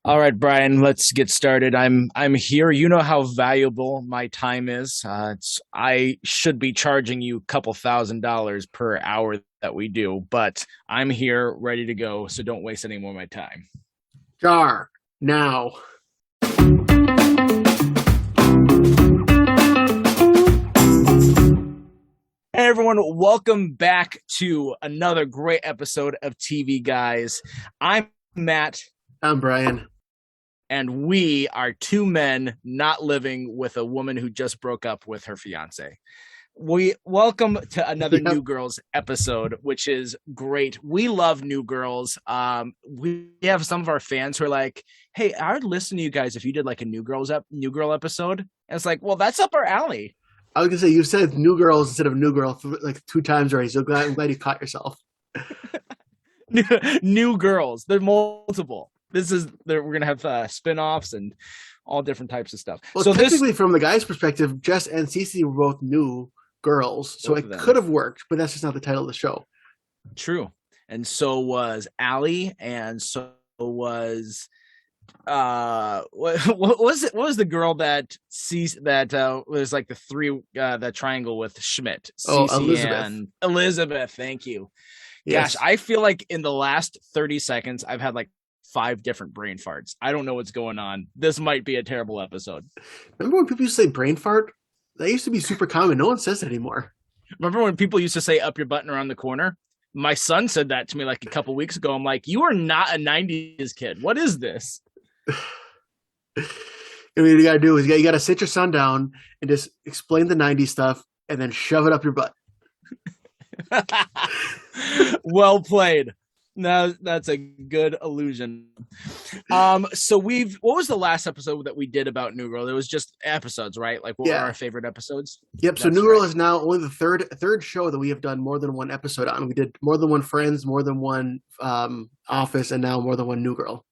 All right, Brian, let's get started. I'm here. You know how valuable my time is. I should be charging you a couple $1,000 per hour that we do, but I'm here ready to go, so don't waste any more of my time. Jar now. Hey everyone, welcome back to another great episode of TV Guys. I'm Matt, I'm Brian. and we are two men not living with a woman who just broke up with her fiance. We welcome to another Yep. New Girls episode, which is great. We love New Girls. We have some of our fans who are like, "Hey, I would listen to you guys if you did like a New Girl episode." And it's like, well, that's up our alley. I was gonna say you said New Girls instead of New Girl like two times already. So I'm glad you caught yourself. New Girls, they're multiple. We're gonna have spin-offs and all different types of stuff. Well, So this technically, from the guy's perspective, Jess and Cece were both new girls, so both it of them. could have worked, but that's just not the title of the show. True. And so was Allie, and so was what was it? What was the girl that sees that was like the three that triangle with Schmidt, Oh, Cece Elizabeth. and Elizabeth. Thank you. Gosh, Yes. I feel like in the last 30 seconds I've had like five different brain farts. I don't know what's going on. This might be a terrible episode. Remember when people used to say brain fart? That used to be super common. No one says that anymore. Remember when people used to say up your button around the corner? My son said that to me like a couple weeks ago. I'm like, you are not a 90s kid. What is this? And what you gotta do is you gotta sit your son down and just explain the '90s stuff, and then shove it up your butt. Well played. No, that's a good illusion. So what was the last episode that we did about New Girl? It was just episodes, right? Like what were Yeah. our favorite episodes? Yep. So That's New Girl right. is now only the third show that we have done more than one episode on. We did more than one Friends, more than one Office, and now more than one New Girl.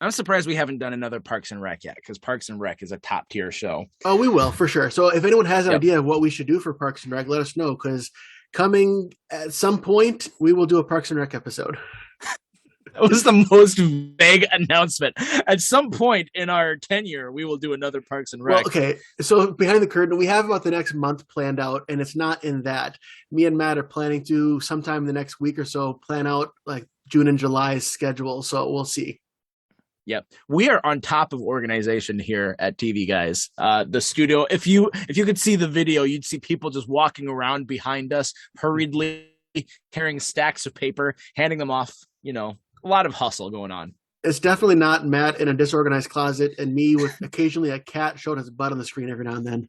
I'm surprised we haven't done another Parks and Rec yet, because Parks and Rec is a top tier show. Oh, we will for sure. So if anyone has an Yep. idea of what we should do for Parks and Rec, let us know because coming at some point we will do a Parks and Rec episode. That was the most vague announcement. At some point in our tenure, we will do another Parks and Well, Rec. okay. So behind the curtain, we have about the next month planned out, and it's not in that. Me and Matt are planning to sometime in the next week or so plan out like June and July's schedule. So we'll see. Yep, we are on top of organization here at TV Guys. The studio. If you could see the video, you'd see people just walking around behind us hurriedly, carrying stacks of paper, handing them off. A lot of hustle going on. It's definitely not Matt in a disorganized closet and me with occasionally a cat showing his butt on the screen every now and then.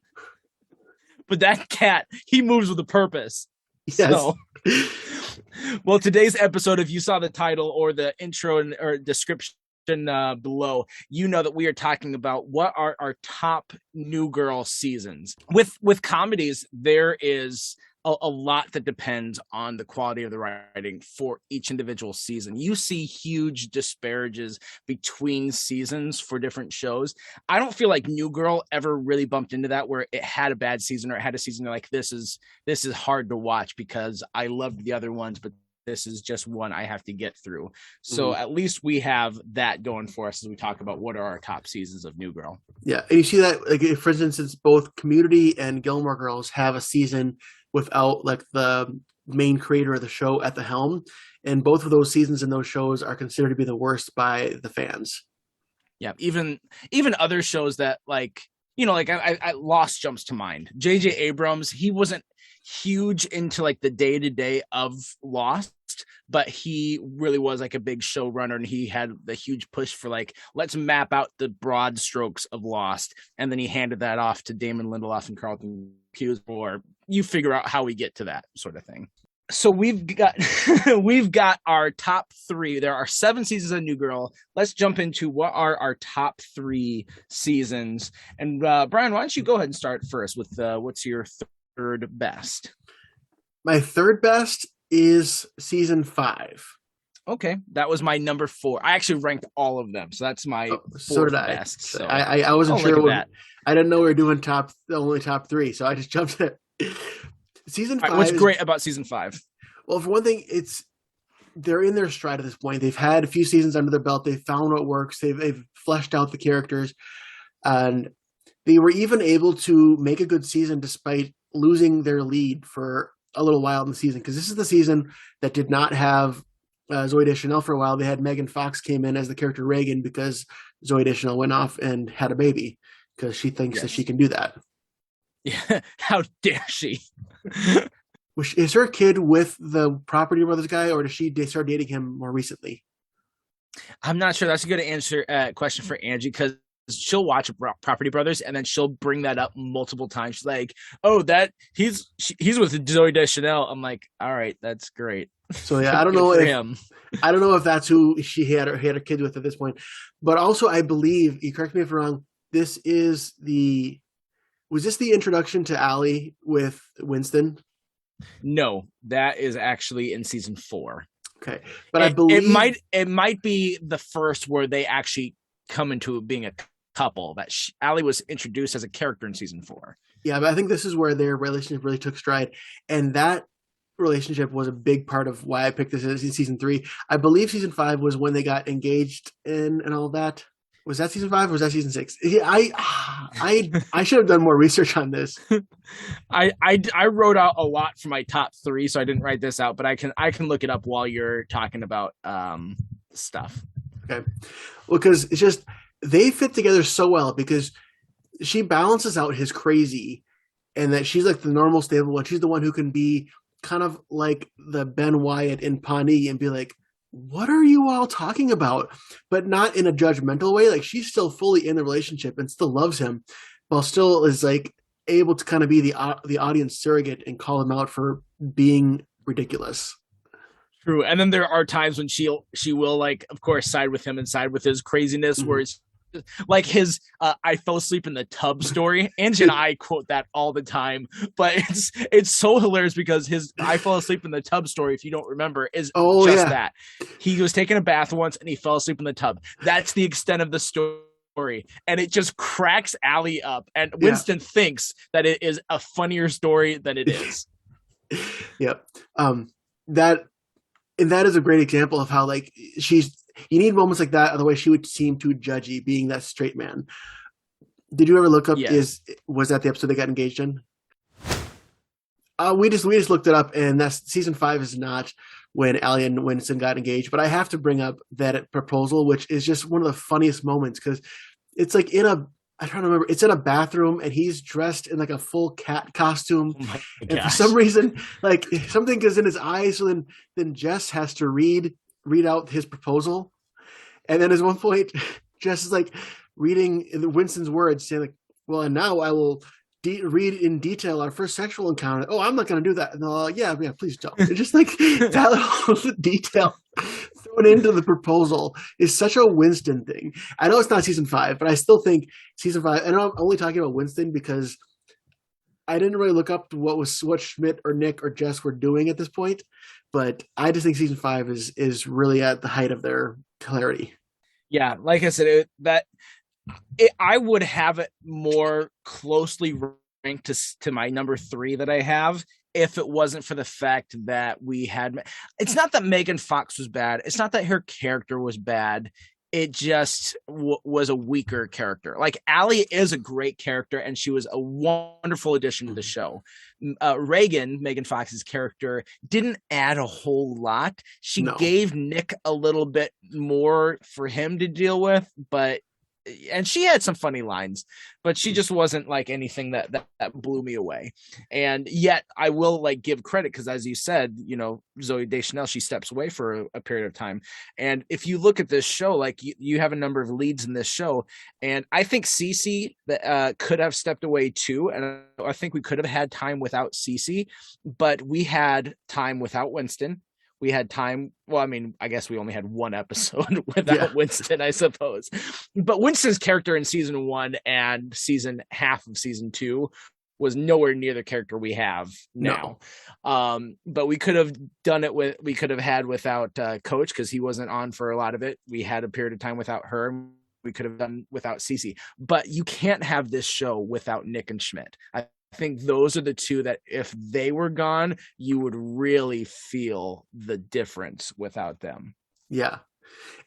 But that cat, he moves with a purpose. Yes. So, well, today's episode, if you saw the title or the intro or description below, you know that we are talking about what are our top New Girl seasons. With comedies, there is a lot that depends on the quality of the writing for each individual season. You see huge disparages between seasons for different shows. I don't feel like New Girl ever really bumped into that where it had a bad season or it had a season like this is hard to watch because I loved the other ones, but this is just one I have to get through. So at least we have that going for us as we talk about what are our top seasons of New Girl. Yeah, and you see that, like for instance, it's both Community and Gilmore Girls have a season without like the main creator of the show at the helm, and both of those seasons in those shows are considered to be the worst by the fans. Yeah, even other shows that like I Lost jumps to mind. J.J. Abrams, he wasn't huge into like the day-to-day of Lost, but he really was like a big showrunner, and he had the huge push for like, let's map out the broad strokes of Lost, and then he handed that off to Damon Lindelof and Carlton Cuse, or you figure out how we get to that sort of thing. So we've got we've got our top three. There are 7 seasons of New Girl. Let's jump into what are our top 3 seasons. And Brian, why don't you go ahead and start first with what's your third best? My third best is season 5. Okay, that was my number 4. I actually ranked all of them, so that's my So did I. best. So I wasn't sure look at that. I didn't know we were doing only top 3, so I just jumped it. Season 5. What's great about season 5? Well, for one thing, it's they're in their stride at this point. They've had a few seasons under their belt. They've found what works. They've fleshed out the characters, and they were even able to make a good season despite losing their lead for a little while in the season. Because this is the season that did not have Zooey Deschanel for a while. They had Megan Fox came in as the character Reagan because Zooey Deschanel went off and had a baby because she thinks that she can do that. Yeah, how dare she? Is her kid with the Property Brothers guy, or does she start dating him more recently? I'm not sure. That's a good question for Angie, because she'll watch Property Brothers and then she'll bring that up multiple times. She's like, "Oh, he's with Zooey Deschanel." I'm like, "All right, that's great." So yeah, I don't know if that's who she had her kid with at this point. But also, I believe, you correct me if I'm wrong, was this the introduction to Allie with Winston? No, that is actually in season 4. Okay, but I believe it might be the first where they actually come into being a couple. That Allie was introduced as a character in season 4. Yeah, but I think this is where their relationship really took stride, and that relationship was a big part of why I picked this in season 3. I believe season 5 was when they got engaged and all that. Was that season 5 or was that season 6? I should have done more research on this. I wrote out a lot for my top 3, so I didn't write this out, but I can look it up while you're talking about stuff. Okay. Well, because it's just they fit together so well, because she balances out his crazy, and that she's like the normal, stable one. She's the one who can be kind of like the Ben Wyatt in Pawnee and be like, what are you all talking about? But not in a judgmental way. Like, she's still fully in the relationship and still loves him, while still is like able to kind of be the audience surrogate and call him out for being ridiculous. True. And then there are times when she will, like, of course, side with him and side with his craziness, where it's like his I fell asleep in the tub story. Angie and I quote that all the time, but it's so hilarious because his I fell asleep in the tub story, if you don't remember, is that. He was taking a bath once and he fell asleep in the tub. That's the extent of the story. And it just cracks Allie up. And Winston thinks that it is a funnier story than it is. Yep. That is a great example of how, like, you need moments like that, otherwise she would seem too judgy being that straight man. Did you ever look up, was that the episode they got engaged in? We just looked it up, and that's season 5 is not when Allie and Winston got engaged. But I have to bring up that proposal, which is just one of the funniest moments, because it's like I'm trying to remember, it's in a bathroom and he's dressed in like a full cat costume. Oh and for some reason, like, something goes in his eyes. So then Jess has to read out his proposal. And then at one point, Jess is like reading Winston's words, saying like, well, and now I will read in detail our first sexual encounter. Oh, I'm not going to do that. And they're like, yeah, please don't. It's just like that little detail thrown into the proposal is such a Winston thing. I know it's not season 5, but I still think season 5, and I'm only talking about Winston because I didn't really look up what Schmidt or Nick or Jess were doing at this point, but I just think season 5 is really at the height of their clarity. Yeah, like I said, I would have it more closely ranked to my number 3 that I have if it wasn't for the fact that it's not that Megan Fox was bad. It's not that her character was bad. It just was a weaker character. Like, Allie is a great character, and she was a wonderful addition to the show. Reagan, Megan Fox's character, didn't add a whole lot. She gave Nick a little bit more for him to deal with, and she had some funny lines, but she just wasn't like anything that blew me away. And yet I will like give credit, because as you said, Zooey Deschanel, she steps away for a period of time. And if you look at this show, like you have a number of leads in this show, and I think Cece could have stepped away too. And I think we could have had time without Cece, but we had time without Winston. We had time. Well, I mean, I guess we only had one episode without Winston, I suppose. But Winston's character in season 1 and half of season 2 was nowhere near the character we have now. No. But we could have done it without Coach, because he wasn't on for a lot of it. We had a period of time without her. We could have done without Cece. But you can't have this show without Nick and Schmidt. I think those are the two that if they were gone, you would really feel the difference without them. Yeah.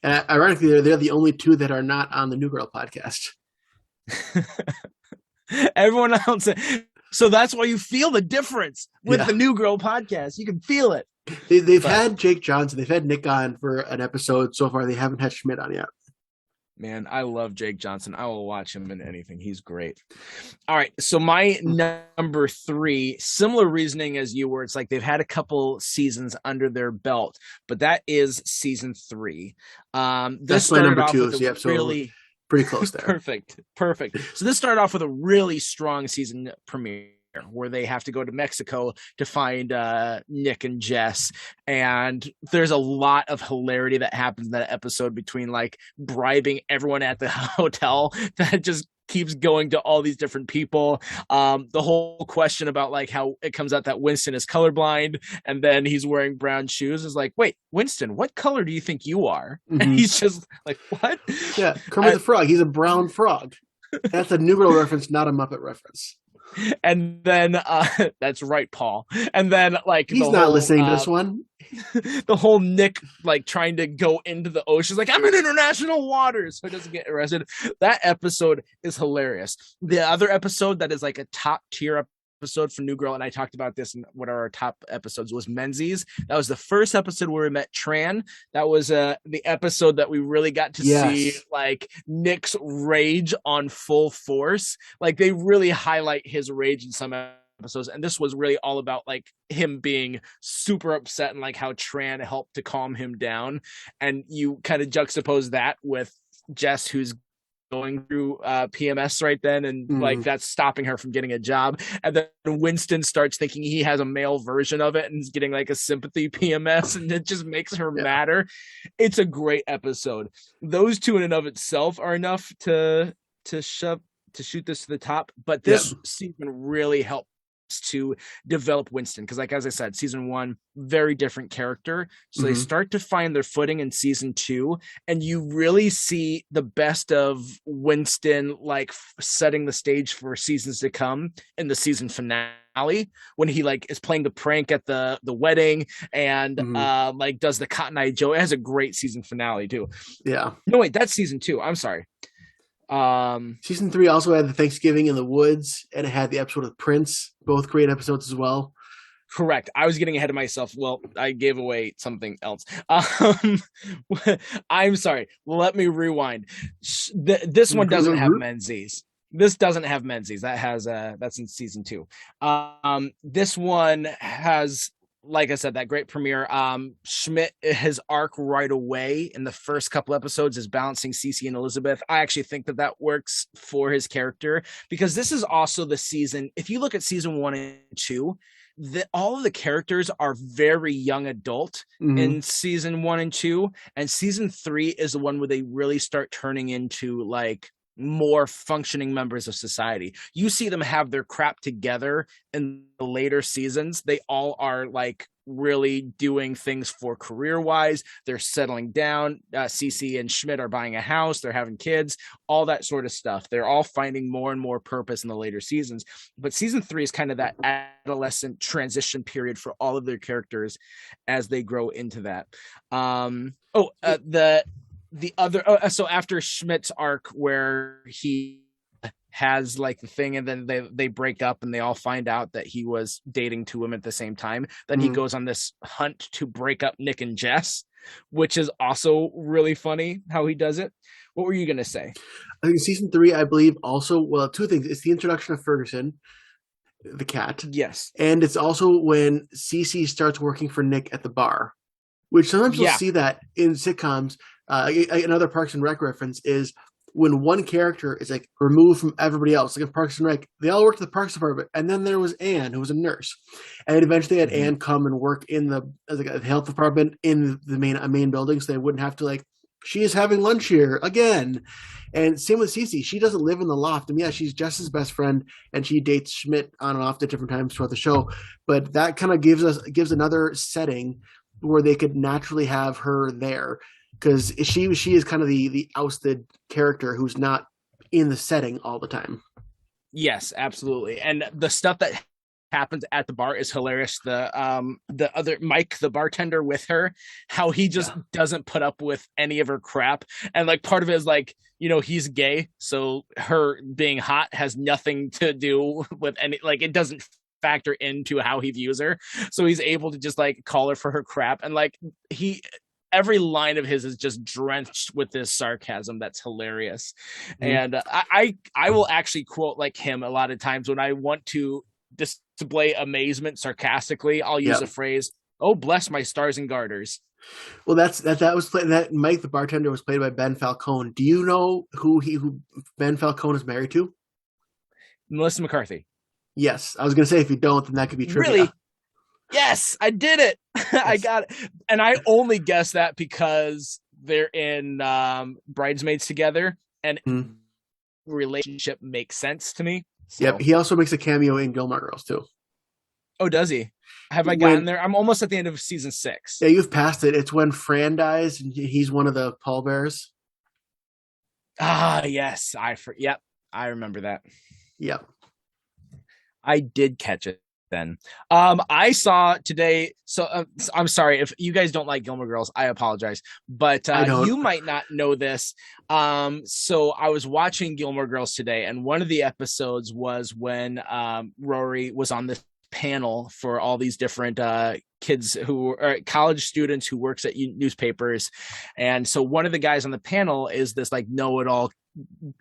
And ironically, they're the only two that are not on the New Girl podcast. Everyone else. So that's why you feel the difference with Yeah. the New Girl podcast. You can feel it. They've But- had Jake Johnson, they've had Nick on for an episode so far. They haven't had Schmidt on yet. Man, I love Jake Johnson. I will watch him in anything. He's great. All right. So my number 3, similar reasoning as you, where it's like they've had a couple seasons under their belt, but that is season 3. This That's my started number off 2. with a So, yep, so really pretty close there. perfect. So this started off with a really strong season premiere where they have to go to Mexico to find Nick and Jess. And there's a lot of hilarity that happens in that episode between like bribing everyone at the hotel that just keeps going to all these different people. The whole question about like how it comes out that Winston is colorblind and then he's wearing brown shoes is like, wait, Winston, what color do you think you are? Mhm. And he's just like, what? Yeah, Kermit the Frog. He's a brown frog. That's a New Girl reference, not a Muppet reference. And then that's right, Paul. And then like He's the not whole, listening to this one. the whole Nick like trying to go into the ocean, like I'm in international waters, so he doesn't get arrested. That episode is hilarious. The other episode that is like a top tier episode for New Girl, and I talked about this in what are our top episodes, was Menzies. That was the first episode where we met Tran. That was the episode that we really got to see like Nick's rage on full force. Like they really highlight his rage in some episodes, and this was really all about like him being super upset and like how Tran helped to calm him down. And you kind of juxtapose that with Jess, who's going through PMS right then, and like that's stopping her from getting a job. And then Winston starts thinking he has a male version of it and is getting like a sympathy PMS, and it just makes her madder. It's a great episode. Those two in and of itself are enough to shoot this to the top, but this season really helped to develop Winston, because like as I said, season 1 very different character, so they start to find their footing in season 2, and you really see the best of Winston like setting the stage for seasons to come in the season finale when he like is playing the prank at the wedding and like does the Cotton Eye Joe. It has a great season finale too. No wait, that's season 2, I'm sorry. Season 3 also had the Thanksgiving in the Woods, and it had the episode with Prince, both great episodes as well. Correct. I was getting ahead of myself. Well, I gave away something else. I'm sorry. Let me rewind. This one doesn't have Menzies. This doesn't have Menzies. That has that's in season 2. This one has, like I said, that great premiere. Schmidt, his arc right away in the first couple episodes is balancing Cece and Elizabeth. I actually think that works for his character, because this is also the season. If you look at season 1 and 2, all of the characters are very young adult in season 1 and 2, and season 3 is the one where they really start turning into like more functioning members of society. You see them have their crap together in the later seasons. They all are like really doing things for career wise. They're settling down. Cece and Schmidt are buying a house. They're having kids, all that sort of stuff. They're all finding more and more purpose in the later seasons. But season 3 is kind of that adolescent transition period for all of their characters as they grow into that. The other, so after Schmidt's arc where he has like the thing and then they break up and they all find out that he was dating 2 women at the same time, then he goes on this hunt to break up Nick and Jess, which is also really funny how he does it. What were you going to say? I think season 3, I believe also, well, 2 things. It's the introduction of Ferguson, the cat. Yes. And it's also when Cece starts working for Nick at the bar, which sometimes you'll see that in sitcoms. Another Parks and Rec reference is when one character is like removed from everybody else. Like in Parks and Rec, they all worked at the Parks Department, and then there was Anne, who was a nurse, and eventually had Anne come and work in the health department in the main building, so they wouldn't have to like, she is having lunch here again. And same with Cece. She doesn't live in the loft. And yeah, she's Jess's best friend, and she dates Schmidt on and off at different times throughout the show. But that kind of gives another setting where they could naturally have her there, because she is kind of the ousted character who's not in the setting all the time. Yes, absolutely. And the stuff that happens at the bar is hilarious. The other Mike, the bartender with her, how he just Yeah. doesn't put up with any of her crap. And like part of it is like, he's gay, so her being hot has nothing to do with any, like, it doesn't factor into how he views her. So he's able to just like call her for her crap. And like he every line of his is just drenched with this sarcasm that's hilarious. Mhm. And I will actually quote like him a lot of times when I want to display amazement sarcastically. I'll use Yeah. a phrase, "Oh, bless my stars and garters." Well, that was played. That Mike, the bartender, was played by Ben Falcone. Do you know who Ben Falcone is married to? Melissa McCarthy. Yes, I was going to say if you don't, then that could be trivia. Really? Yes, I did it. I Yes. got it. And I only guessed that because they're in Bridesmaids together and Mhm. relationship makes sense to me. Yep. So, He also makes a cameo in Gilmore Girls too. oh, does he? Have I gotten When there? I'm almost at the end of season 6. Yeah, you've passed it. It's when Fran dies and he's one of the pallbearers. Ah, yes. Yep. I remember that. Yep. I did catch it then. I saw today. So I'm sorry if you guys don't like Gilmore Girls. I apologize, but I don't. you might not know this. So I was watching Gilmore Girls today, and one of the episodes was when Rory was on this panel for all these different kids who are college students who works at newspapers. And so one of the guys on the panel is this like know-it-all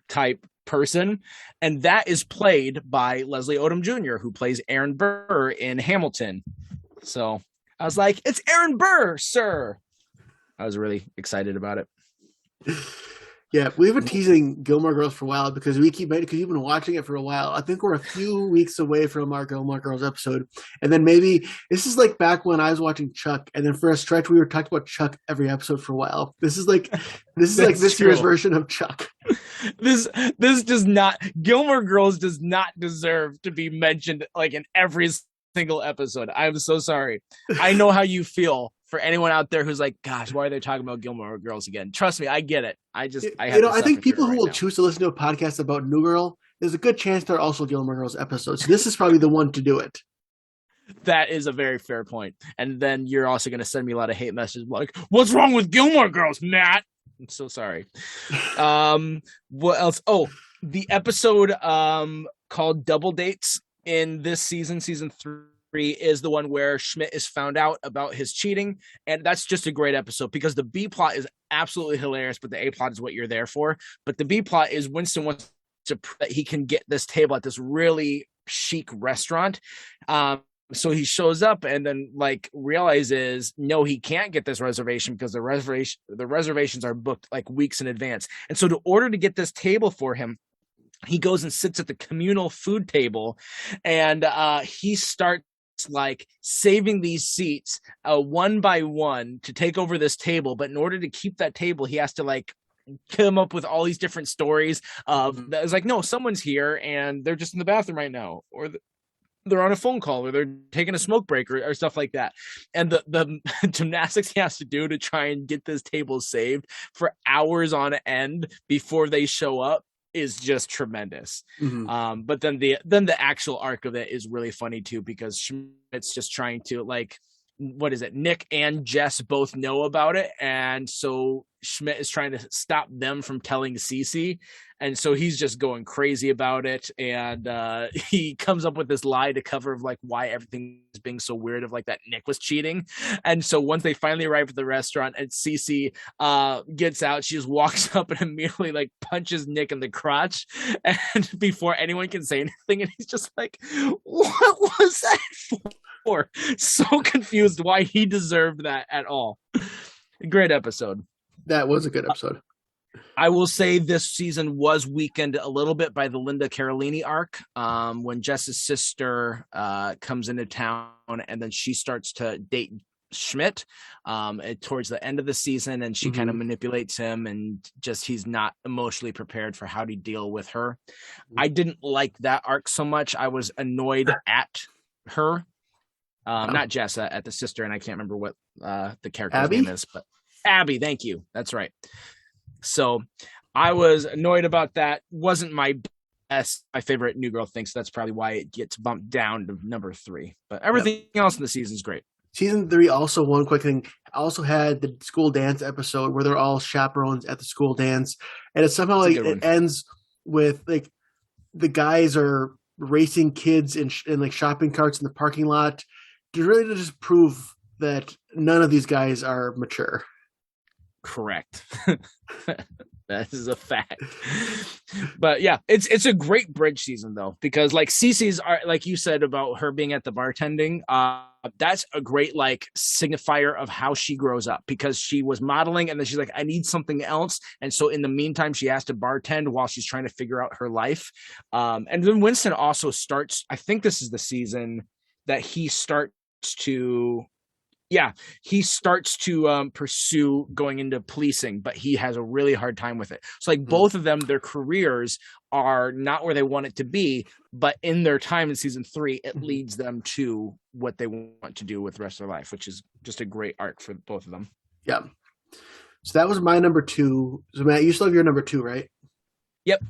type person, and that is played by Leslie Odom Jr., who plays Aaron Burr in Hamilton. So I was like, it's Aaron Burr, sir. I was really excited about it. Yeah, we've been teasing Gilmore Girls for a while because you've been watching it for a while. I think we're a few weeks away from our Gilmore Girls episode, and then maybe this is like back when I was watching Chuck, and then for a stretch we were talking about Chuck every episode for a while. This is like this year's version of Chuck. This does not Gilmore Girls does not deserve to be mentioned like in every single episode. I'm so sorry. I know how you feel. For anyone out there who's like, gosh, why are they talking about Gilmore Girls again? Trust me, I get it. I think people who will choose to listen to a podcast about New Girl, there's a good chance they're also Gilmore Girls episodes. So this is probably the one to do it. That is a very fair point. And then you're also going to send me a lot of hate messages like, what's wrong with Gilmore Girls, Matt? I'm so sorry. What else? Oh, the episode called Double Dates in this season 3, is the one where Schmidt is found out about his cheating. And that's just a great episode because the B plot is absolutely hilarious, but the A plot is what you're there for. But the B plot is Winston wants to prove that he can get this table at this really chic restaurant. So he shows up and then like realizes no, he can't get this reservation because the reservations are booked like weeks in advance. And so in order to get this table for him, he goes and sits at the communal food table, and he starts like saving these seats one by one to take over this table. But in order to keep that table, he has to like come up with all these different stories of that is like, no, someone's here and they're just in the bathroom right now, or they're on a phone call, or they're taking a smoke break, or stuff like that. And the gymnastics he has to do to try and get this table saved for hours on end before they show up is just tremendous. Mm-hmm. But then the actual arc of it is really funny too, because Schmidt's just trying to like, what is it? Nick and Jess both know about it, and so Schmidt is trying to stop them from telling Cece, and so he's just going crazy about it, and he comes up with this lie to cover of like why everything is being so weird of like that Nick was cheating. And so once they finally arrive at the restaurant and Cece gets out, she just walks up and immediately like punches Nick in the crotch, and before anyone can say anything, and he's just like, what was that for? So confused why he deserved that at all. Great episode. That was a good episode. I will say this season was weakened a little bit by the Linda Carolini arc, when Jess's sister comes into town and then she starts to date Schmidt towards the end of the season, and she kind of manipulates him, and just he's not emotionally prepared for how to deal with her. I didn't like that arc so much. I was annoyed at her. Not Jess, at the sister, and I can't remember what the character's name is, but Abby, thank you. That's right. So I was annoyed about that. Wasn't my my favorite New Girl thing, so that's probably why it gets bumped down to number 3. But everything else in the season is great. Season 3, also one quick thing, also had the school dance episode where they're all chaperones at the school dance, and it somehow like it ends with like the guys are racing kids in like shopping carts in the parking lot to really just prove that none of these guys are mature. Correct. That is a fact. But yeah, it's a great bridge season though, because like Cece's are, like you said about her being at the bartending, that's a great like signifier of how she grows up, because she was modeling and then she's like, I need something else. And so in the meantime, she has to bartend while she's trying to figure out her life. And then Winston also starts, I think this is the season that he starts to pursue going into policing, but he has a really hard time with it. So like both of them, their careers are not where they want it to be, but in their time in season 3, it leads them to what they want to do with the rest of their life, which is just a great arc for both of them. Yeah. So that was my number 2. So Matt, you still have your number 2, right? Yep.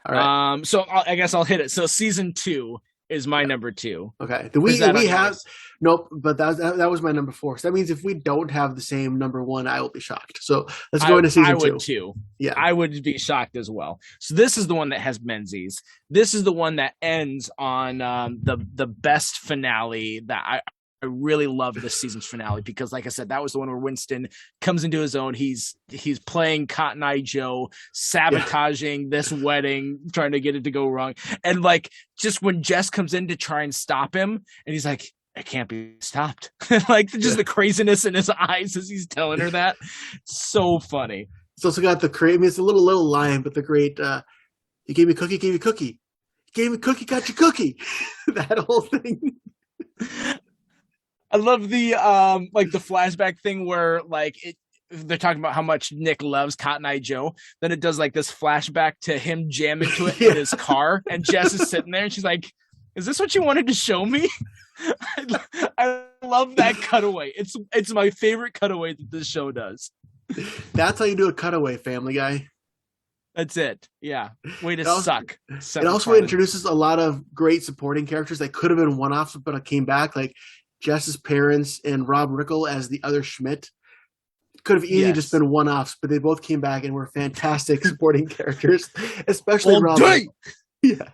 All right. So I guess I'll hit it. So season 2 is my number 2. Okay. We have nope, but that was my number 4. So that means if we don't have the same number 1, I will be shocked. So let's go into season 2. I would too. Yeah, I would be shocked as well. So this is the one that has Menzies. This is the one that ends on the best finale that I really love this season's finale, because like I said, that was the one where Winston comes into his own. He's playing Cotton Eye Joe, sabotaging this wedding, trying to get it to go wrong. And like, just when Jess comes in to try and stop him, and he's like, it can't be stopped. Like just the craziness in his eyes as he's telling her that. So funny. It's also got the great, I mean, it's a little line, but the great, you gave me cookie, gave you cookie. You gave me cookie, got your cookie. That whole thing. I love the like the flashback thing where like they're talking about how much Nick loves Cotton Eye Joe. Then it does like this flashback to him jamming to it in his car, and Jess is sitting there and she's like, is this what you wanted to show me? I love that cutaway. It's my favorite cutaway that this show does. That's how you do a cutaway, Family Guy. That's it. Yeah. Way to suck. It also introduces a lot of great supporting characters that could have been one-offs, but came back, like Jess's parents and Rob Riggle as the other Schmidt. Could have easily just been one-offs, but they both came back and were fantastic supporting characters, especially all Rob. Day! Yeah.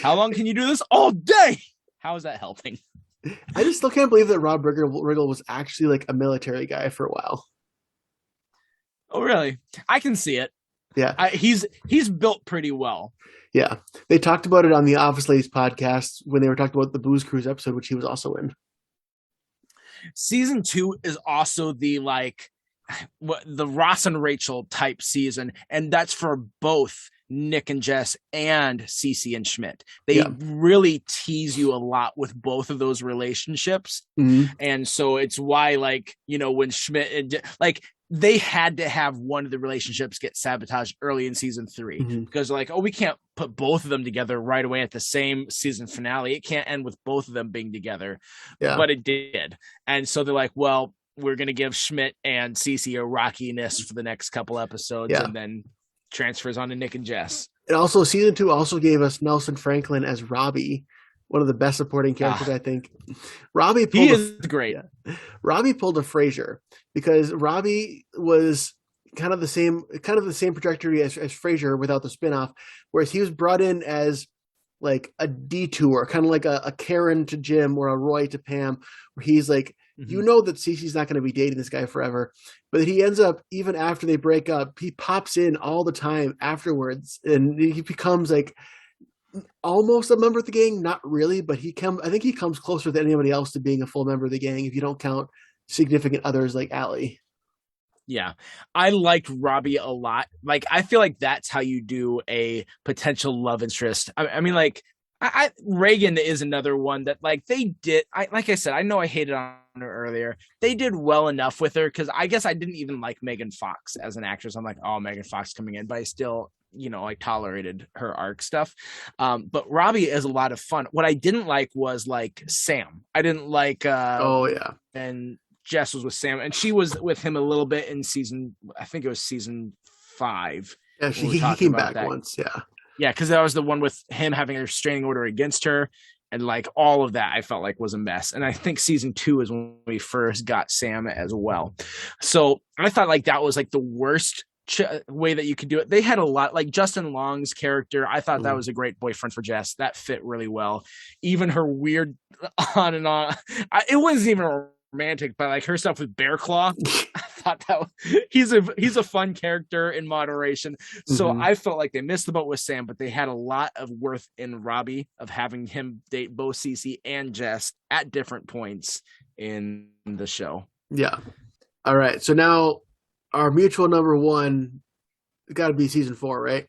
How long can you do this? All day. How is that helping? I just still can't believe that Rob Riggle was actually like a military guy for a while. Oh, really? I can see it. Yeah. He's built pretty well. Yeah. They talked about it on the Office Ladies podcast when they were talking about the Booze Cruise episode, which he was also in. Season 2 is also the like the Ross and Rachel type season, and that's for both Nick and Jess and Cece and Schmidt. They really tease you a lot with both of those relationships. Mm-hmm. And so it's why, like, you know, when Schmidt, like, they had to have one of the relationships get sabotaged early in season 3 because like, oh, we can't put both of them together right away at the same season finale. It can't end with both of them being together, but it did. And so they're like, well, we're going to give Schmidt and Cece a rockiness for the next couple episodes and then transfers on to Nick and Jess. And also season 2 also gave us Nelson Franklin as Robbie, one of the best supporting characters, I think. Robbie pulled great. Yeah. Robbie pulled a Frasier because Robbie was kind of the same trajectory as Frasier without the spinoff, whereas he was brought in as like a detour, kind of like a Karen to Jim or a Roy to Pam, where he's like, you know that Cece's not going to be dating this guy forever, but he ends up, even after they break up, he pops in all the time afterwards, and he becomes like almost a member of the gang. Not really, but I think he comes closer than anybody else to being a full member of the gang if you don't count significant others like Allie. Yeah, I liked Robbie a lot. Like, I feel like that's how you do a potential love interest. I mean, like, Reagan is another one that, like, they did. Like I said, I know I hated on her earlier. They did well enough with her because I guess I didn't even like Megan Fox as an actress. I'm like, oh, Megan Fox coming in, but I still, you know, I tolerated her arc stuff. But Robbie is a lot of fun. What I didn't like was like Sam. I didn't like. And Jess was with Sam, and she was with him a little bit in season, I think it was season 5. Yeah, he came back once. Yeah. Yeah, because that was the one with him having a restraining order against her, and like all of that I felt like was a mess. And I think season 2 is when we first got Sam as well. So I thought like that was like the worst way that you could do it. They had a lot, like Justin Long's character. I thought that was a great boyfriend for Jess. That fit really well. Even her weird on and on. It wasn't even romantic, but like her stuff with Bear Claw, I thought that he's a fun character in moderation. So I felt like they missed the boat with Sam, but they had a lot of worth in Robbie of having him date both Cece and Jess at different points in the show. Yeah. All right. So now our mutual number one got to be season 4, right?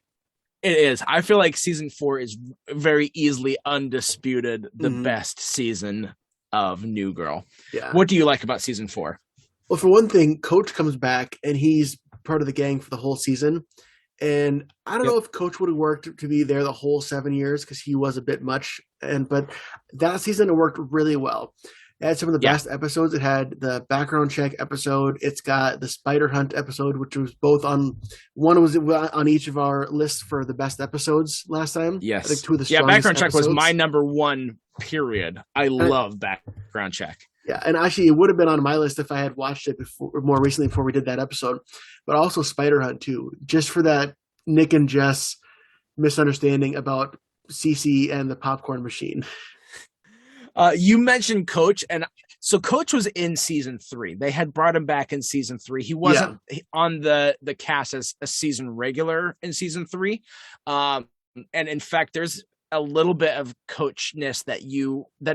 It is. I feel like season 4 is very easily undisputed the best season of New Girl. Yeah. What do you like about season 4? Well, for one thing, Coach comes back and he's part of the gang for the whole season. And I don't know if Coach would have worked to be there the whole 7 years because he was a bit much. But that season it worked really well. It had some of the best episodes. It had the background check episode. It's got the spider hunt episode, which was both on one was on each of our lists for the best episodes last time. Yes. I think 2 of the strongest background check episodes. was my number 1, period. I love background check. Yeah, and actually it would have been on my list if I had watched it more recently before we did that episode. But also Spider Hunt too, just for that Nick and Jess misunderstanding about Cece and the popcorn machine. You mentioned Coach, and so Coach was in season 3. They had brought him back in season 3. He wasn't on the cast as a season regular in season 3. And in fact, there's a little bit of coachness that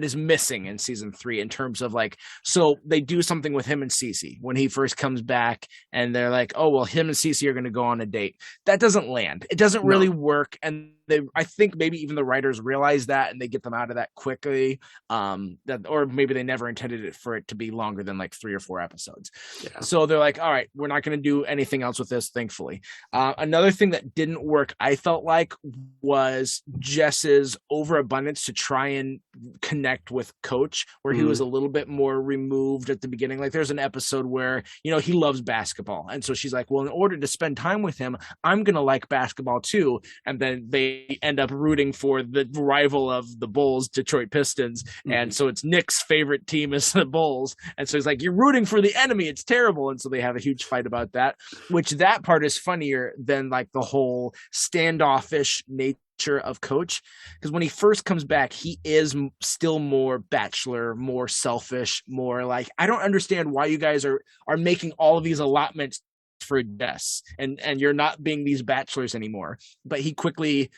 is missing in season 3 in terms of like, so they do something with him and Cece when he first comes back and they're like, oh, well, him and Cece are going to go on a date. That doesn't land. It doesn't really work. And I think maybe even the writers realize that and they get them out of that quickly. Or maybe they never intended it for it to be longer than like 3 or 4 episodes. Yeah. So they're like, all right, we're not going to do anything else with this, thankfully. Another thing that didn't work, I felt like, was Jess's overabundance to try and connect with Coach, where he was a little bit more removed at the beginning. Like there's an episode where, he loves basketball. And so she's like, well, in order to spend time with him, I'm going to like basketball too. And then they end up rooting for the rival of the Bulls, Detroit Pistons. And so it's Nick's favorite team is the Bulls. And so he's like, you're rooting for the enemy. It's terrible. And so they have a huge fight about that, which that part is funnier than like the whole standoffish nature of Coach. Because when he first comes back, he is still more bachelor, more selfish, more like, I don't understand why you guys are making all of these allotments for Jess and you're not being these bachelors anymore. But he quickly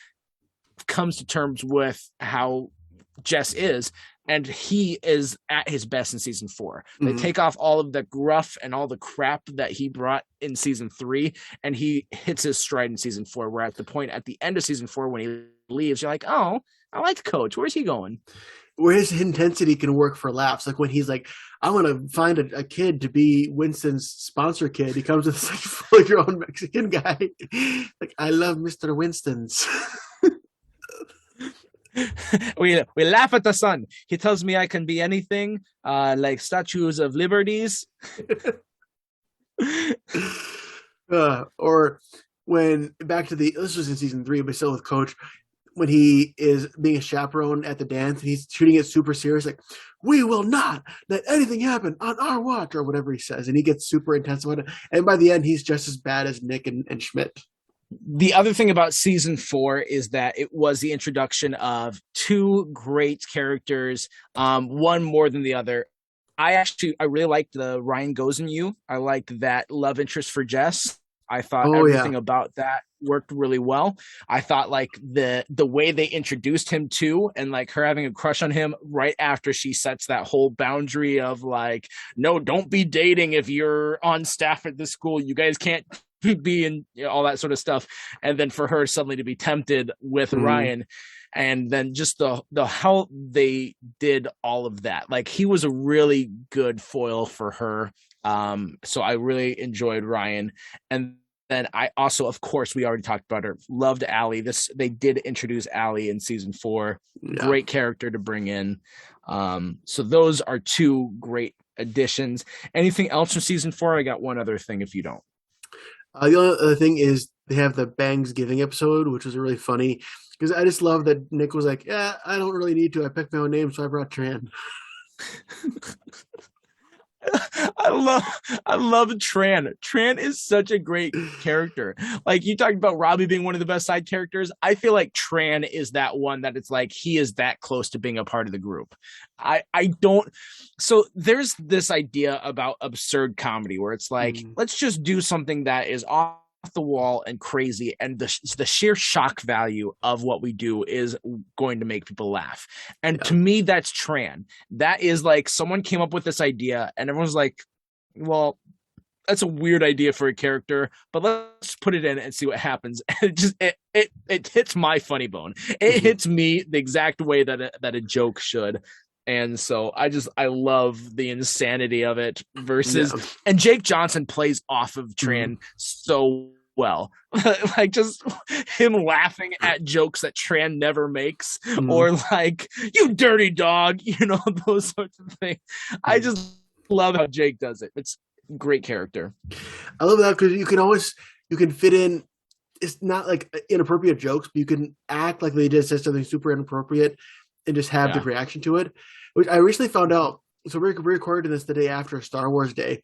comes to terms with how Jess is, and he is at his best in season 4. They take off all of the gruff and all the crap that he brought in season 3, and he hits his stride in season 4. We're at the point at the end of season 4 when he leaves, you're like, oh, I like Coach. Where's he going? Where his intensity can work for laughs. Like when he's like, I want to find a kid to be Winston's sponsor kid. He comes with this like 4-year-old Mexican guy. Like, I love Mr. Winston's. we laugh at the sun. He tells me I can be anything, like statues of liberties. Or when this was in season 3, but still with Coach, when he is being a chaperone at the dance and he's shooting it super serious, like, we will not let anything happen on our watch, or whatever he says, and he gets super intense about it. And by the end, he's just as bad as Nick and Schmidt. The other thing about season 4 is that it was the introduction of 2 great characters, one more than the other. I really liked the Ryan Gosling. I liked that love interest for Jess. I thought everything about that worked really well. I thought like the way they introduced him to, and like her having a crush on him right after she sets that whole boundary of like, no, don't be dating if you're on staff at this school. You guys can't be in, all that sort of stuff. And then for her suddenly to be tempted with Ryan, and then just the how they did all of that. Like he was a really good foil for her. So I really enjoyed Ryan. And then I also, of course, we already talked about her, loved Allie. They did introduce Allie in season 4. Yeah. Great character to bring in. So those are 2 great additions. Anything else from season 4? I got one other thing if you don't. The only other thing is they have the Bangs Giving episode, which was really funny because I just love that Nick was like, "Yeah, I don't really need to. I picked my own name, so I brought Tran." I love I love Tran. Tran is such a great character. Like you talked about Robbie being one of the best side characters. I feel like Tran is that one that it's like he is that close to being a part of the group. I don't so there's this idea about absurd comedy where it's like Mm, let's just do something that is off the wall and crazy and the sheer shock value of what we do is going to make people laugh. And yeah. to me that's Tran. That is like someone came up with this idea and everyone's like, well, that's a weird idea for a character, but let's put it in and see what happens. And it hits my funny bone. It Mhm. hits me the exact way that a joke should. And so I love the insanity of it versus Yeah. and Jake Johnson plays off of Mhm. Tran so well. Like just him laughing at jokes that Tran never makes, Mhm. or like, you dirty dog, those sorts of things. I Mhm. just love how Jake does it. It's great character. I love that because you can fit in. It's not like inappropriate jokes, but you can act like they just said something super inappropriate and just have the Yeah. reaction to it. Which I recently found out. So we recorded this the day after Star Wars Day.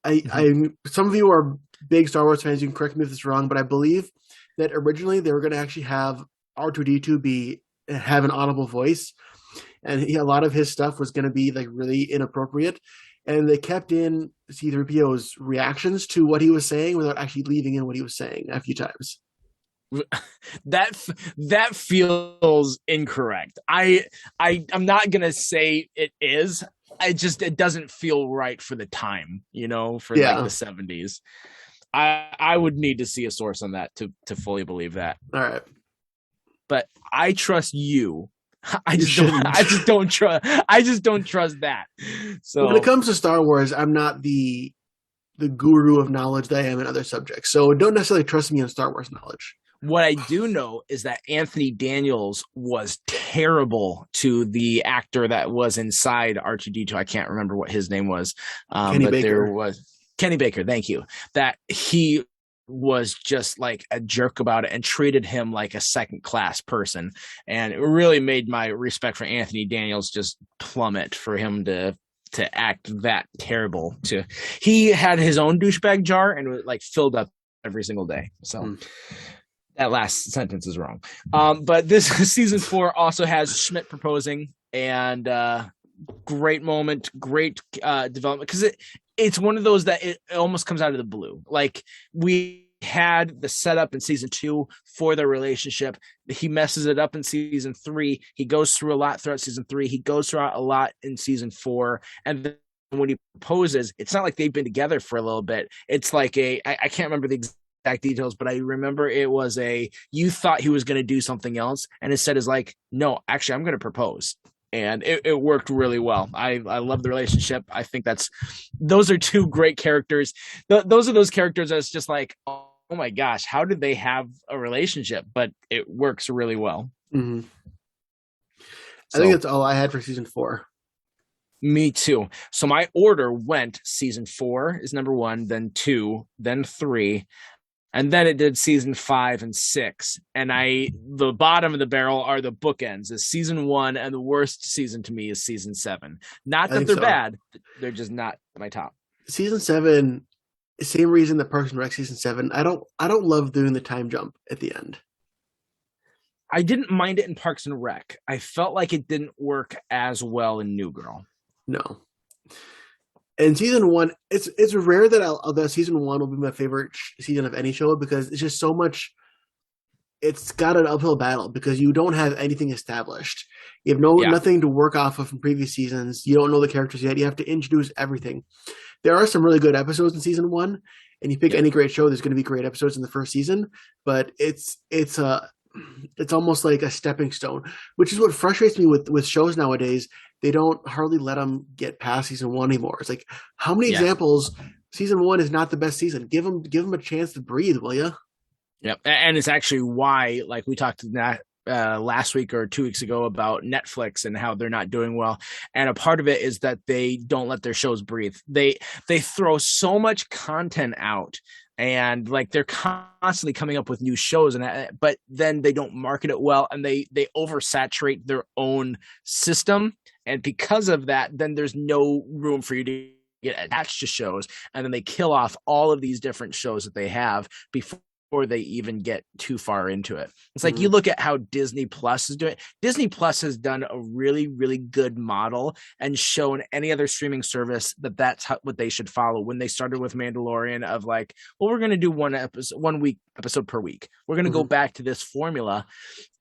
Mhm. I some of you are big Star Wars fans. You can correct me if it's wrong, but I believe that originally they were going to actually have R2D2 be have an audible voice, and a lot of his stuff was going to be like really inappropriate. And they kept in C3PO's reactions to what he was saying without actually leaving in what he was saying a few times. that that feels incorrect. I'm not gonna say it is. It doesn't feel right for the time, for like Yeah. the 70s. I would need to see a source on that to fully believe that. All right. But I trust you. I You just don't shouldn't. I just don't trust that. When it So comes to Star Wars, I'm not the guru of knowledge that I am in other subjects. So don't necessarily trust me on Star Wars knowledge. what I do know is that Anthony Daniels was terrible to the actor that was inside R2D2. I can't remember what his name was, Kenny but there Baker. was Kenny Baker. Thank you. That he was just like a jerk about it and treated him like a second class person. And it really made my respect for Anthony Daniels just plummet for him to act that terrible. He had his own douchebag jar and it like filled up every single day. So Hmm. that last sentence is wrong. But this season 4 also has Schmidt proposing and great moment, great development because it's one of those that it almost comes out of the blue. Like we had the setup in season 2 for their relationship. He messes it up in season 3. He goes through a lot throughout season 3. He goes through a lot in season 4, and then when he proposes, it's not like they've been together for a little bit. It's like I can't remember the exact details, but I remember it was you thought he was going to do something else, and instead is like, no, actually, I'm going to propose. And it worked really well. I love the relationship. I think those are two great characters. Those are those characters that's just like, oh my gosh, how did they have a relationship? But it works really well. Hmm. I think So that's all I had for season 4. me too. So my order went season 4 is number 1, then 2, then 3, and then it did season 5 and 6. And the bottom of the barrel are the bookends. Is season 1, and the worst season to me is season 7. Not I that think they're so. bad; they're just not my top. Season 7, same reason that Parks and Rec season 7. I don't love doing the time jump at the end. I didn't mind it in Parks and Rec. I felt like it didn't work as well in New Girl. No. And season 1, it's rare that season 1 will be my favorite season of any show because it's just so much. It's got an uphill battle because you don't have anything established. You have Yeah, nothing to work off of from previous seasons. You don't know the characters yet. You have to introduce everything. There are some really good episodes in season 1, and you pick yeah, any great show, there's going to be great episodes in the first season. But it's almost like a stepping stone, which is what frustrates me with shows nowadays. They don't hardly let them get past season 1 anymore. It's like how many yeah. examples? Season 1 is not the best season. Give them a chance to breathe, will you? Yep. And it's actually why, like we talked that last week or 2 weeks ago about Netflix and how they're not doing well. And a part of it is that they don't let their shows breathe. They throw so much content out and like they're constantly coming up with new shows, but then they don't market it well, and they oversaturate their own system, and because of that, then there's no room for you to get attached to shows, and then they kill off all of these different shows that they have before they even get too far into it. It's like you look at how Disney Plus is doing. Disney Plus has done a really, really good model and shown any other streaming service that that's what they should follow. When they started with Mandalorian, of like, well, we're going to do one episode per week. We're going to go back to this formula.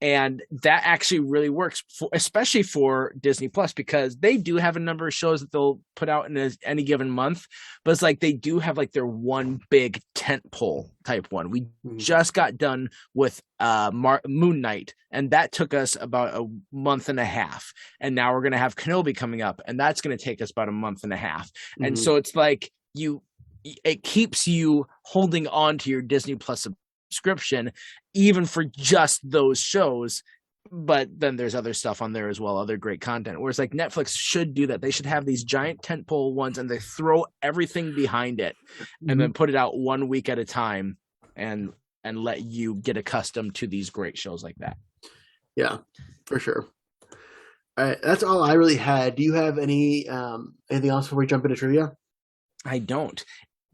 And that actually really works, especially for Disney Plus, because they do have a number of shows that they'll put out in any given month. But it's like they do have like their one big tentpole type one. We just got done with Moon Knight, and that took us about a month and a half. And now we're going to have Kenobi coming up, and that's going to take us about a month and a half. And so it's like it keeps you holding on to your Disney Plus subscription even for just those shows, but then there's other stuff on there as well, other great content, whereas like Netflix should do that. They should have these giant tentpole ones and they throw everything behind it and then put it out 1 week at a time and let you get accustomed to these great shows like that. Yeah, for sure. All right, that's all I really had. Do you have anything else before we jump into trivia? I don't.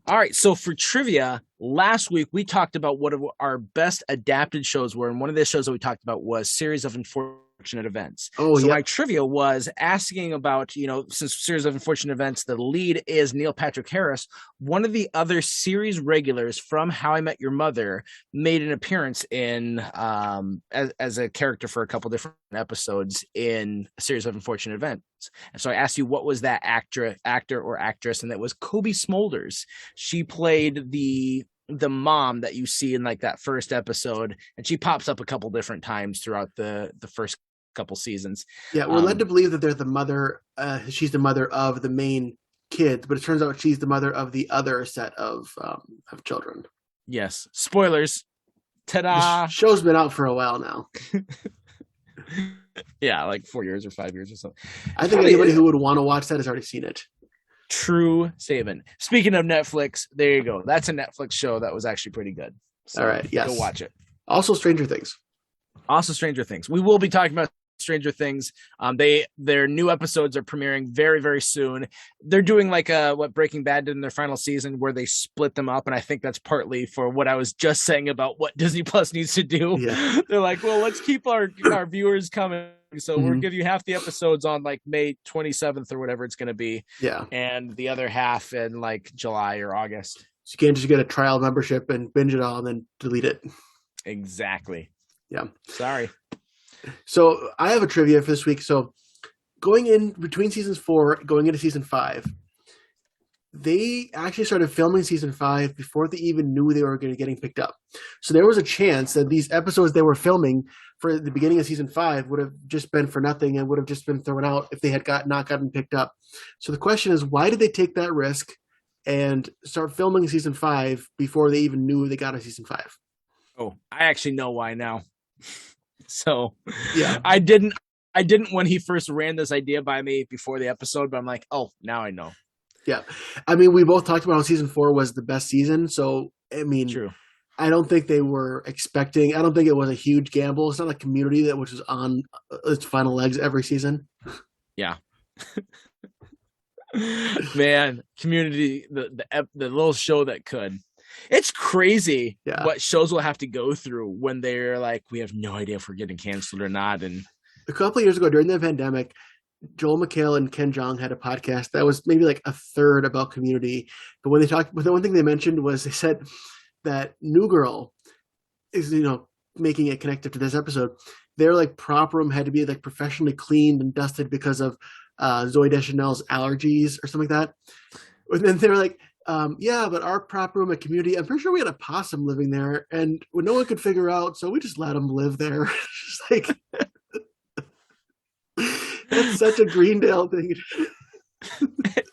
All right, so for trivia, last week we talked about what our best adapted shows were, and one of the shows that we talked about was Series of Unfortunate Events. My trivia was asking about, since Series of Unfortunate Events, the lead is Neil Patrick Harris, one of the other series regulars from How I Met Your Mother made an appearance in as a character for a couple different episodes in A Series of Unfortunate Events. And so I asked you, what was that actor or actress? And that was Kobe Smulders. She played the mom that you see in like that first episode, and she pops up a couple different times throughout the first couple seasons. Yeah, we're led to believe that they're the mother. She's the mother of the main kids, but it turns out she's the mother of the other set of children. Yes, spoilers. Ta-da! The show's been out for a while now. Yeah, like 4 years or 5 years or something. I think anybody who would want to watch that has already seen it. True statement. Speaking of Netflix, there you go. That's a Netflix show that was actually pretty good. So all right, yes. Go watch it. Also Stranger Things. We will be talking about Stranger Things. Their new episodes are premiering very, very soon. They're doing like what Breaking Bad did in their final season, where they split them up, and I think that's partly for what I was just saying about what Disney Plus needs to do. Yeah. They're like, well, let's keep our viewers coming, so we'll give you half the episodes on like May 27th or whatever it's going to be, and the other half in like July or August. So you can't just get a trial membership and binge it all and then delete it. Exactly. Yeah. Sorry. So I have a trivia for this week. So going in between seasons 4, going into season 5, they actually started filming season 5 before they even knew they were getting picked up. So there was a chance that these episodes they were filming for the beginning of season 5 would have just been for nothing and would have just been thrown out if they had not gotten picked up. So the question is, why did they take that risk and start filming season 5 before they even knew they got a season 5? Oh, I actually know why now. So yeah, I didn't when he first ran this idea by me before the episode, but I'm like, oh, now I know. Yeah. I mean, we both talked about how season 4 was the best season. So, I mean, true. I don't think they were expecting, I don't think it was a huge gamble. It's not like Community which is on its final legs every season. Yeah. Man, Community, the little show that could. It's crazy what shows will have to go through when they're like, we have no idea if we're getting canceled or not. And a couple of years ago during the pandemic, Joel McHale and Ken Jeong had a podcast that was maybe like a third about Community. But when they talked, the one thing they mentioned was they said that New Girl is, making it connected to this episode. Their like prop room had to be like professionally cleaned and dusted because of Zooey Deschanel's allergies or something like that. And then they're like, but our prop room at Community, I'm pretty sure we had a possum living there, and no one could figure out, so we just let him live there. Just like that's such a Greendale thing.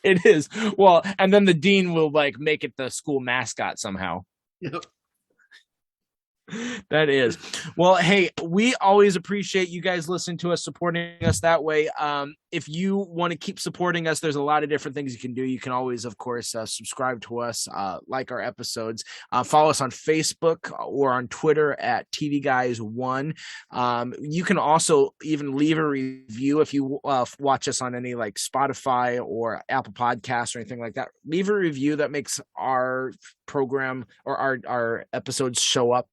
It is. Well, and then the dean will like make it the school mascot somehow. Yep. That is. Well, hey, we always appreciate you guys listening to us, supporting us that way. If you want to keep supporting us, there's a lot of different things you can do. You can always, of course, subscribe to us, like our episodes, follow us on Facebook or on Twitter at TV Guys One. You can also even leave a review if you watch us on any like Spotify or Apple Podcasts or anything like that. Leave a review that makes our program or our episodes show up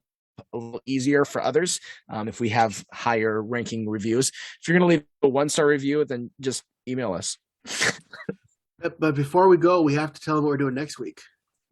a little easier for others if we have higher ranking reviews. If you're going to leave a 1-star review, then just email us. But before we go, we have to tell them what we're doing next week.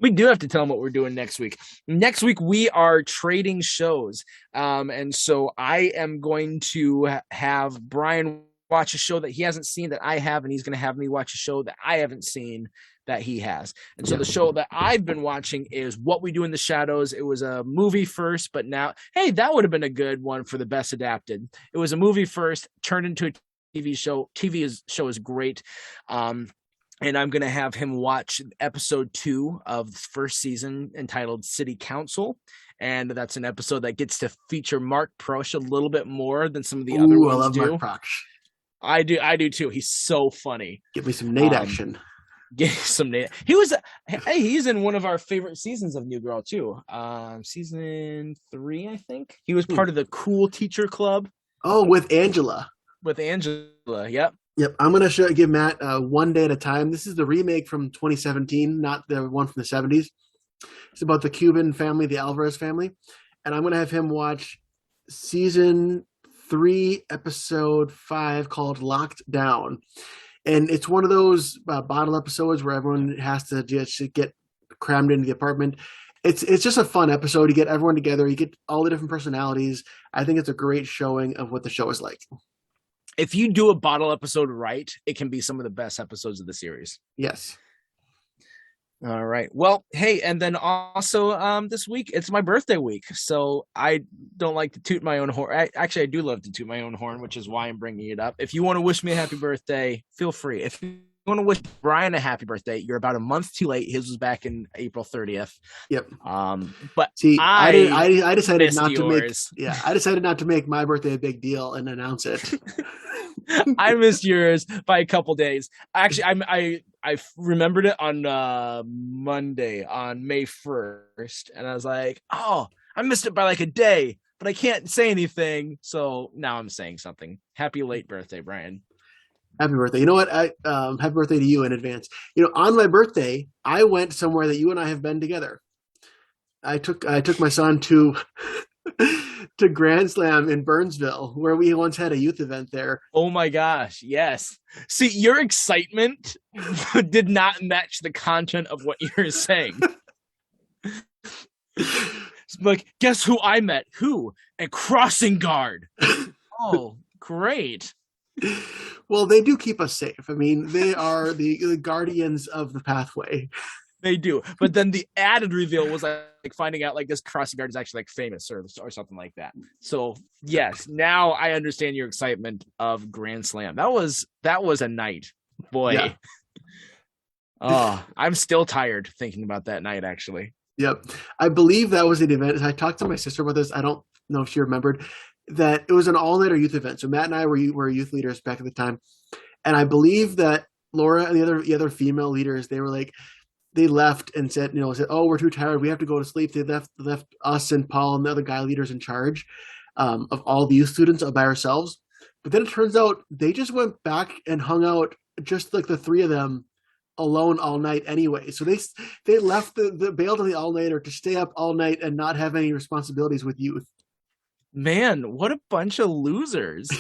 We do have to tell them what we're doing next week. Next week, we are trading shows. And so I am going to have Brian watch a show that he hasn't seen that I have, and he's going to have me watch a show that I haven't seen that he has. And so the show that I've been watching is What We Do in the Shadows. It was a movie first, but now, hey, that would have been a good one for the best adapted. It was a movie first, turned into a TV show. Show is great. And I'm going to have him watch episode 2 of the first season entitled City Council. And that's an episode that gets to feature Mark Proch a little bit more than some of the other ones I love do. Mark Proch. I do too. He's so funny. Give me some Nate action. Get some Nate. He's in one of our favorite seasons of New Girl too. Season 3, I think. He was part of the Cool Teacher Club. Oh, with Angela. Yep. Yep. I'm gonna give Matt One Day at a Time. This is the remake from 2017, not the one from the 70s. It's about the Cuban family, the Alvarez family, and I'm gonna have him watch season 3, episode 5, called Locked Down. And it's one of those bottle episodes where everyone has to just get crammed into the apartment. It's just a fun episode. You get everyone together. You get all the different personalities. I think it's a great showing of what the show is like. If you do a bottle episode right, it can be some of the best episodes of the series. Yes. All right. Well, hey, and then also this week, it's my birthday week. So I don't like to toot my own horn. I do love to toot my own horn, which is why I'm bringing it up. If you want to wish me a happy birthday, feel free. If you want to wish Brian a happy birthday, you're about a month too late. His was back in April 30th. Yep. But see, I decided not yours. to make. I decided not to make my birthday a big deal and announce it. I missed yours by a couple days. Actually, I remembered it on Monday, on May 1st, and I was like, oh, I missed it by like a day, but I can't say anything, so now I'm saying something. Happy late birthday, Brian. Happy birthday. You know what? Happy birthday to you in advance. On my birthday, I went somewhere that you and I have been together. I took my son to Grand Slam in Burnsville, where we once had a youth event there. Oh my gosh, yes. See, your excitement did not match the content of what you're saying. It's like, guess who I met? Who? A crossing guard. Oh, great. Well, they do keep us safe. I mean, they are the guardians of the pathway. They do. But then the added reveal was like finding out like this crossing guard is actually like famous or something like that. So yes, now I understand your excitement of Grand Slam. That was a night. Boy. Yeah. Oh, I'm still tired thinking about that night, actually. Yep. I believe that was an event. I talked to my sister about this. I don't know if she remembered that it was an all-nighter youth event. So Matt and I were youth leaders back at the time. And I believe that Laura and the other female leaders, they left and said, oh, we're too tired. We have to go to sleep. They left us and Paul and the other guy leaders in charge of all the youth students by ourselves. But then it turns out they just went back and hung out, just like the three of them, alone all night anyway. So they left the bailed on the all-nighter to stay up all night and not have any responsibilities with youth. Man, what a bunch of losers.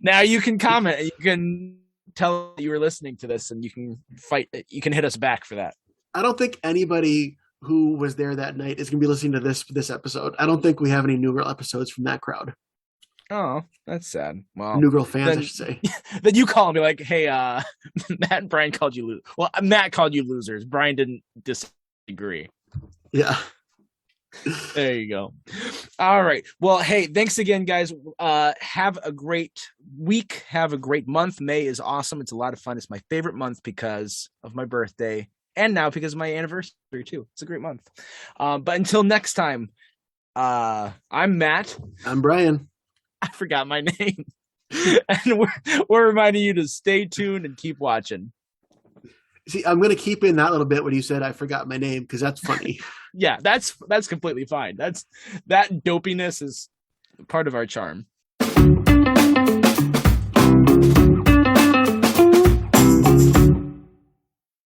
Now you can comment. You can tell you were listening to this and you can fight. You can hit us back for that. I don't think anybody who was there that night is going to be listening to this episode. I don't think we have any New Girl episodes from that crowd. Oh, that's sad. Well, New Girl fans, I should say. Then you call me like, hey, Matt and Brian called you losers. Well, Matt called you losers. Brian didn't disagree. Yeah. There you go. All right. Well, hey, thanks again, guys. Have a great week. Have a great month. May is awesome. It's a lot of fun. It's my favorite month because of my birthday and now because of my anniversary too. It's a great month. But until next time, I'm Matt. I'm Brian. I forgot my name. And we're reminding you to stay tuned and keep watching. See, I'm going to keep in that little bit when you said I forgot my name because that's funny. Yeah, that's completely fine. That dopiness is part of our charm.